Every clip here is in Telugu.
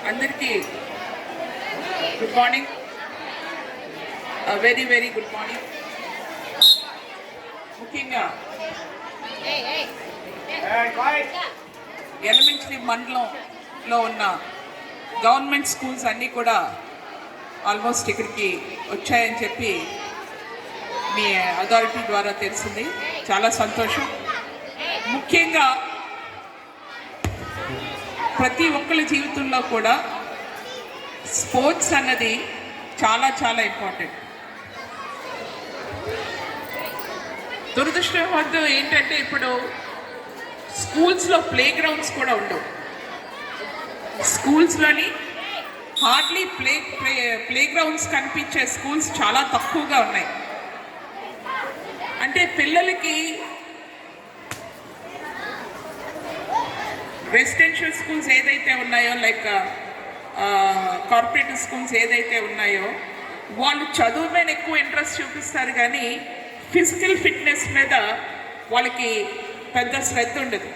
అందరికీ good morning, very very good morning. ముఖ్యంగా ఎలిమెంటరీ మండలంలో ఉన్న గవర్నమెంట్ స్కూల్స్ అన్నీ కూడా ఆల్మోస్ట్ ఇక్కడికి వచ్చాయని చెప్పి మీ అథారిటీ ద్వారా తెలిసింది. చాలా సంతోషం. ముఖ్యంగా ప్రతి ఒక్కరి జీవితంలో కూడా స్పోర్ట్స్ అన్నది చాలా చాలా ఇంపార్టెంట్. దురదృష్టవంతం ఏంటంటే ఇప్పుడు స్కూల్స్లో ప్లే గ్రౌండ్స్ కూడా ఉండవు. స్కూల్స్లోని హార్డ్లీ ప్లే గ్రౌండ్స్ కనిపించే స్కూల్స్ చాలా తక్కువగా ఉన్నాయి. అంటే పిల్లలకి రెసిడెన్షియల్ స్కూల్స్ ఏదైతే ఉన్నాయో, లైక్ కార్పొరేటివ్ స్కూల్స్ ఏదైతే ఉన్నాయో, వాళ్ళు చదువు మీద ఎక్కువ ఇంట్రెస్ట్ చూపిస్తారు, కానీ ఫిజికల్ ఫిట్నెస్ మీద వాళ్ళకి పెద్ద శ్రద్ధ ఉండదు.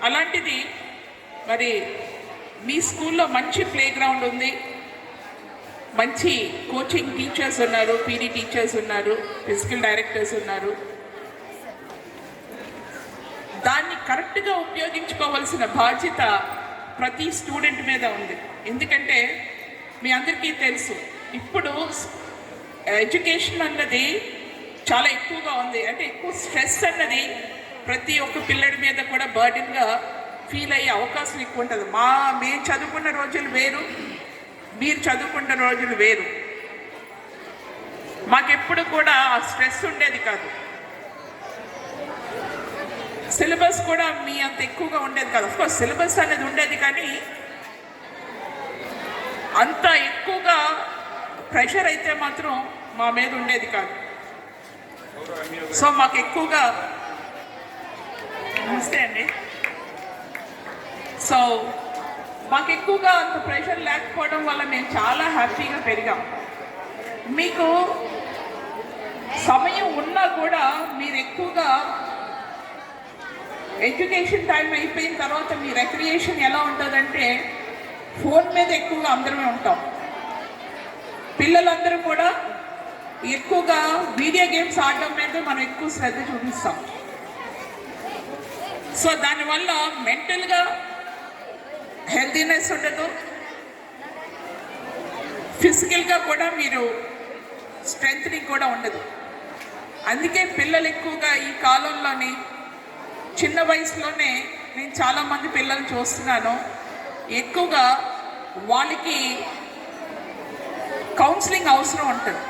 అలాంటిది మరి మీ స్కూల్లో మంచి ప్లే గ్రౌండ్ ఉంది, మంచి కోచింగ్ టీచర్స్ ఉన్నారు, పీడీ టీచర్స్ ఉన్నారు, ఫిజికల్ డైరెక్టర్స్ ఉన్నారు. దాన్ని కరెక్ట్గా ఉపయోగించుకోవాల్సిన బాధ్యత ప్రతి స్టూడెంట్ మీద ఉంది. ఎందుకంటే మీ అందరికీ తెలుసు, ఇప్పుడు ఎడ్యుకేషన్ అన్నది చాలా ఎక్కువగా ఉంది. అంటే ఎక్కువ స్ట్రెస్ అన్నది ప్రతి ఒక్క పిల్లడి మీద కూడా బర్డెన్గా ఫీల్ అయ్యే అవకాశం ఎక్కువ ఉంటుంది. మేము చదువుకున్న రోజులు వేరు, మీరు చదువుకున్న రోజులు వేరు. మాకెప్పుడు కూడా ఆ స్ట్రెస్ ఉండేది కాదు. సిలబస్ కూడా మీ అంత ఎక్కువగా ఉండేది కాదు. అఫ్కోర్స్ సిలబస్ అనేది ఉండేది, కానీ అంత ఎక్కువగా ప్రెషర్ అయితే మాత్రం మా మీద ఉండేది కాదు. సో మాకు ఎక్కువగా నమస్తే అండి. సో మాకు ఎక్కువగా అంత ప్రెషర్ లేకపోవడం వల్ల మేము చాలా హ్యాపీగా పెరిగాం. మీకు సమయం ఉన్నా కూడా మీరు ఎక్కువగా ఎడ్యుకేషన్ టైం అయిపోయిన తర్వాత మీ రిక్రియేషన్ ఎలా ఉంటుందంటే ఫోన్ మీద ఎక్కువగా అందరమే ఉంటాం. పిల్లలందరూ కూడా ఎక్కువగా వీడియో గేమ్స్ ఆడడం మీద మనం ఎక్కువ శ్రద్ధ చూపిస్తాం. సో దానివల్ల మెంటల్గా హెల్తీనెస్ ఉండదు, ఫిజికల్గా కూడా మీరు స్ట్రెంగ్త్నింగ్ కూడా ఉండదు. అందుకే పిల్లలు ఎక్కువగా ఈ కాలంలోని చిన్న వయసులోనే నేను చాలామంది పిల్లలు చూస్తున్నాను, ఎక్కువగా వాళ్ళకి కౌన్సిలింగ్ అవసరం ఉంటుంది.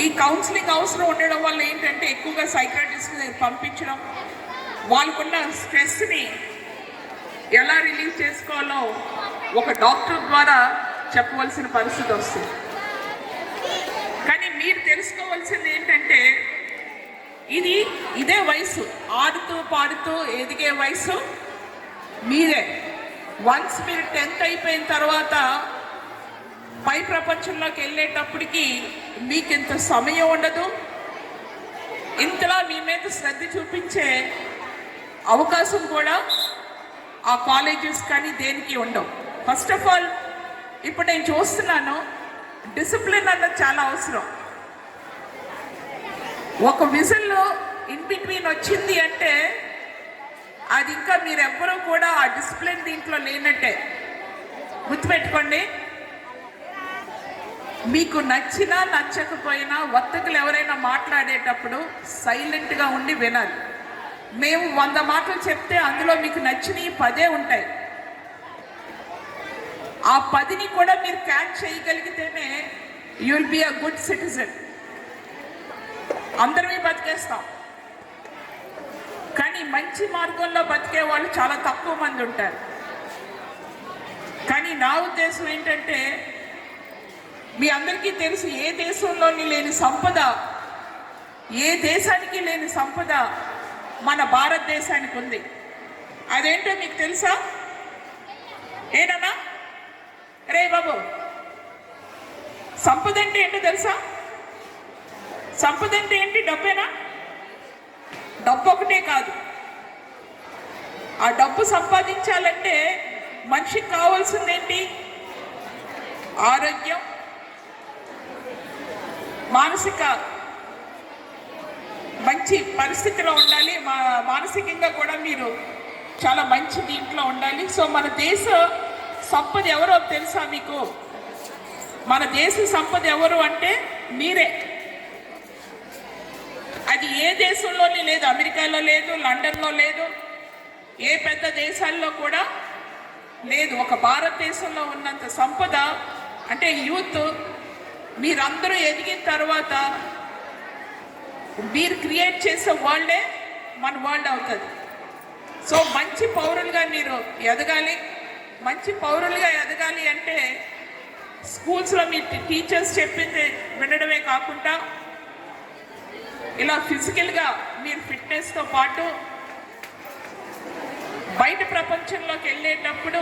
ఈ కౌన్సిలింగ్ అవసరం ఉండడం వల్ల ఏంటంటే ఎక్కువగా సైకాట్రిస్ట్ పంపించడం, వాళ్ళకున్న స్ట్రెస్ని ఎలా రిలీవ్ చేసుకోవాలో ఒక డాక్టర్ ద్వారా చెప్పవలసిన పరిస్థితి వస్తుంది. కానీ మీరు తెలుసుకోవాల్సింది ఏంటంటే ఇదే వయసు, ఆడుతూ పాడుతూ ఎదిగే వయసు మీరే. వన్స్ మీరు 10th అయిపోయిన తర్వాత పై ప్రపంచంలోకి వెళ్ళేటప్పటికి మీకు ఇంత సమయం ఉండదు, ఇంతలా మీ మీద శ్రద్ధ చూపించే అవకాశం కూడా ఆ కాలేజెస్ కానీ దేనికి ఉండవు. ఫస్ట్ ఆఫ్ ఆల్ ఇప్పుడు నేను చూస్తున్నాను, డిసిప్లిన్ అన్నది చాలా అవసరం. ఒక విజిల్లో ఇన్ బిట్వీన్ వచ్చింది అంటే అది ఇంకా మీరెవ్వరూ కూడా ఆ డిసిప్లిన్ దీంట్లో లేనట్టే. గుర్తుపెట్టుకోండి, మీకు నచ్చినా నచ్చకపోయినా వర్తకులు ఎవరైనా మాట్లాడేటప్పుడు సైలెంట్గా ఉండి వినాలి. మేము 100 మాటలు చెప్తే అందులో మీకు నచ్చినవి 10 ఉంటాయి. ఆ 10ని కూడా మీరు క్యాచ్ చేయగలిగితేనే you will be a good citizen. అందరమే బతికేస్తాం, కానీ మంచి మార్గంలో బతికే వాళ్ళు చాలా తక్కువ మంది ఉంటారు. కానీ నా ఉద్దేశం ఏంటంటే, మీ అందరికీ తెలుసు, ఏ దేశంలోని లేని సంపద, ఏ దేశానికి లేని సంపద మన భారతదేశానికి ఉంది. అదేంటో మీకు తెలుసా? ఏనన్నా రే బాబు, సంపద అంటే ఏంటో తెలుసా? సంపద అంటే ఏంటి? డబ్బేనా? డబ్బు ఒకటే కాదు. ఆ డబ్బు సంపాదించాలంటే మనిషికి కావాల్సింది ఏంటి? ఆరోగ్యం, మానసిక మంచి పరిస్థితిలో ఉండాలి. మానసికంగా కూడా మీరు చాలా మంచి దీంట్లో ఉండాలి. సో మన దేశ సంపద ఎవరో తెలుసా మీకు? మన దేశ సంపద ఎవరు అంటే మీరే. అది ఏ దేశంలోనే లేదు, అమెరికాలో లేదు, లండన్లో లేదు, ఏ పెద్ద దేశాల్లో కూడా లేదు. ఒక భారతదేశంలో ఉన్నంత సంపద అంటే యూత్ మీరందరూ ఎదిగిన తర్వాత మీరు క్రియేట్ చేసే వరల్డే మన వరల్డ్ అవుతుంది. సో మంచి పౌరులుగా మీరు ఎదగాలి. మంచి పౌరులుగా ఎదగాలి అంటే స్కూల్స్లో మీ టీచర్స్ చెప్పింది వినడమే కాకుండా ఇలా ఫిజికల్గా మీరు ఫిట్నెస్తో పాటు బయట ప్రపంచంలోకి వెళ్ళేటప్పుడు